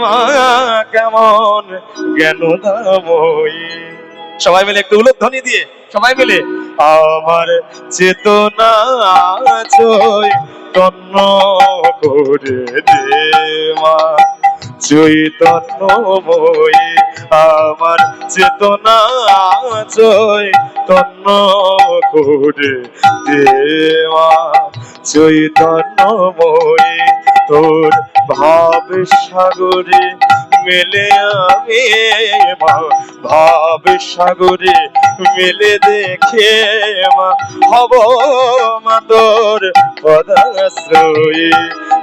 মা কেমন জ্ঞানদাময়ী। সবাই মিলে একটু উলুধ্বনি দিয়ে সবাই মিলে আমার চেতনা চৈতন্য করে দে মা চৈতন্যময়ী। আমার চেতনা চৈতন্য করে দে মা চৈতন্যময়ী। তোর ভাব সাগরে মেলে আমি মা ভাব সাগরে মেলে দেখে মা হব মা তোর পদাশ্রয়ী।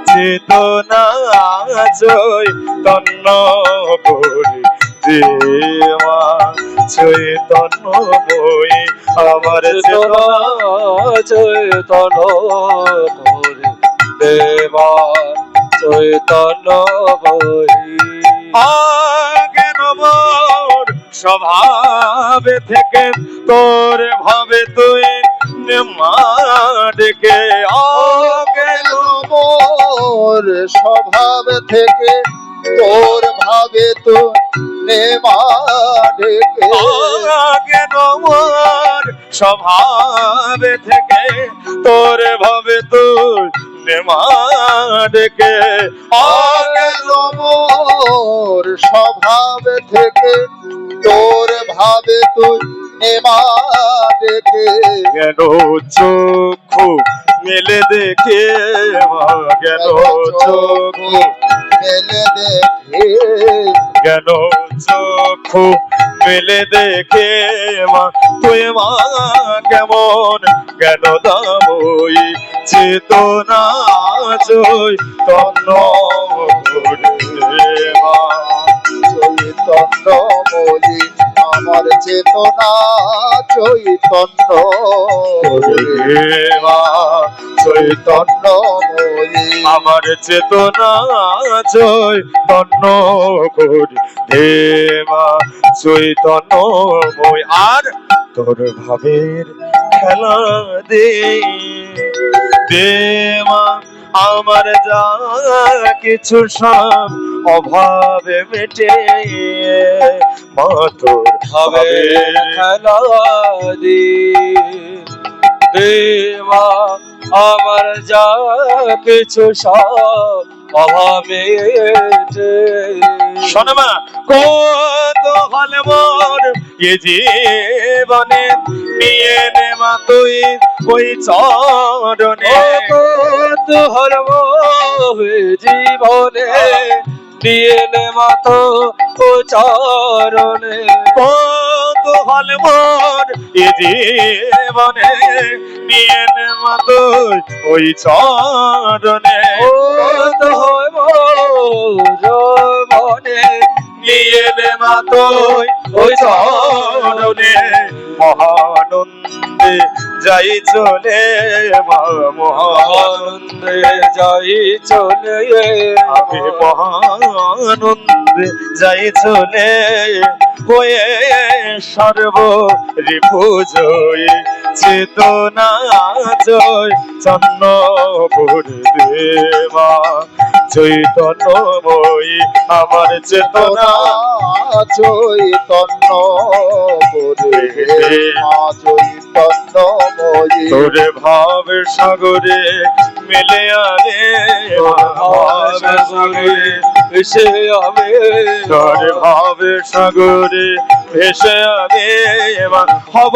চেতনা চৈতন্য করে দে মা চৈতন্যময়ী। আমার চেতনা চৈতন্য করে দে মা চৈতন্যময়ী। অজ্ঞান মোর স্বভাবে থেকে তোর ভাবে তুই মা ডেকে। অজ্ঞান মোর স্বভাব থেকে তোর ভাবে তো নেমা ডেকে। অজ্ঞান মোর স্বভাবে থেকে তোর ভাবে তুই মা ডেকে। অজ্ঞান মোর স্বভাব থেকে তোর ভাবে তুই নেমা ডেকে। জ্ঞান চক্ষু মেলে দেখে মা জ্ঞান চক্ষু মেলে দেখে। জ্ঞান চক্ষু মেলে দেখে মা তুই মা কেমন জ্ঞানদাময়ী। চেতনা চৈতন্য করে মা চৈতন্যময়ী। আমার চেতনা চৈতন্য করে মা চৈতন্যময়ী। আমার চেতনা চৈতন্য করে দে মা চৈতন্যময়। আর তোর ভাবের খেলা দে দে মা আমার যা কিছু সব অভাবে মেটে মা তোর ভাবের খেলা দি দে মা আমার যা কিছু সব অভাবে। শোনো মা কত হলে মোর এ জীবনে নিয়ে নে মা তুই ওই চরণে। কত হল জীবনে দিয়ে নে মা তো ও চরণে। কত হলে মোর এ জীবনে নিয়ে নে মা তুই ওই চরণে। কত হয় মনে নিয়ে নে মা তুই ওই চরণে। মহানন্দে যাই চলে মা মহানন্দে যাই চলে। আমি মহানন্দে যাই চলে হয়ে সর্ব রিপুজয়ী। চেতনা চৈতন্য করে দে মা চৈতন্যময়ী। আমার চেতনা চৈতন্য করে দে মা চৈতন্যময়ী। তোর ভাব সাগরে মেলে আনে ভাব সাগরে সে আমি তোর ভাব সাগরে ভেসে আমি হব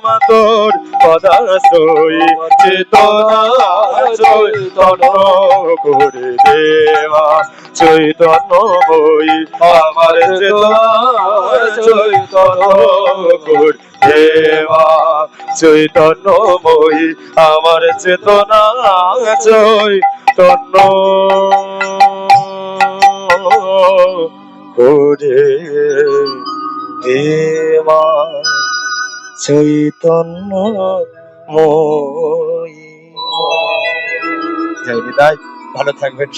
মা তোর পদাশ্রয়ী। চেতনা চৈতন্য করে দে মা চৈতন্যময়ী। আমার চেতনা চৈতন্য করে দে মা চৈতন্যময়ী। আমার চেতনা চৈতন্য করে দে মা চৈতন্যময়ী। জয় নিতাই, ভালো থাকবেন।